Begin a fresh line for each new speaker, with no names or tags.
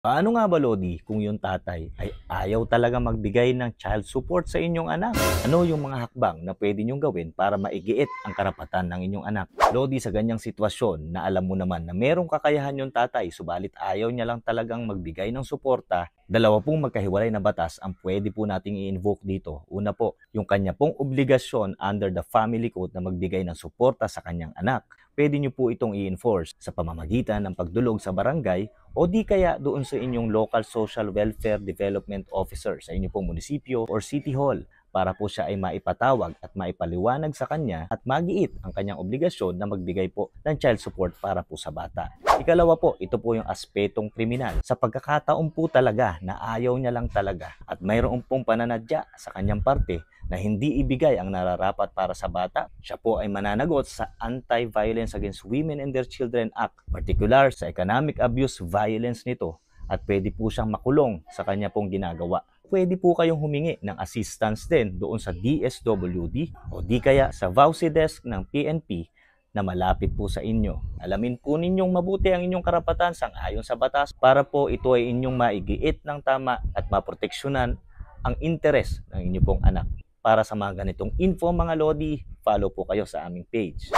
Paano nga ba, Lodi, kung yung tatay ay ayaw talaga magbigay ng child support sa inyong anak? Ano yung mga hakbang na pwede niyong gawin para maigiit ang karapatan ng inyong anak? Lodi, sa ganyang sitwasyon na alam mo naman na merong kakayahan yung tatay subalit ayaw niya lang talagang magbigay ng suporta, dalawa pong magkahiwalay na batas ang pwede po nating i-invoke dito. Una po, yung kanya pong obligasyon under the family code na magbigay ng suporta sa kanyang anak. Pwede niyo po itong i-enforce sa pamamagitan ng pagdulog sa barangay o di kaya doon sa inyong local social welfare development officer sa inyong pong munisipyo or city hall para po siya ay maipatawag at maipaliwanag sa kanya at magiit ang kanyang obligasyon na magbigay po ng child support para po sa bata. Ikalawa po, ito po yung aspetong kriminal. Sa pagkakataon po talaga na ayaw niya lang talaga at mayroon pong pananadya sa kanyang parte na hindi ibigay ang nararapat para sa bata, siya po ay mananagot sa Anti-Violence Against Women and Their Children Act, particular sa economic abuse violence nito, at pwede po siyang makulong sa kanya pong ginagawa. Pwede po kayong humingi ng assistance din doon sa DSWD o di kaya sa VAUSI desk ng PNP na malapit po sa inyo. Alamin po ninyong mabuti ang inyong karapatan sang-ayon sa batas para po ito ay inyong maigiit ng tama at maproteksyonan ang interes ng inyong pong anak. Para sa mga ganitong info mga Lodi, follow po kayo sa aming page.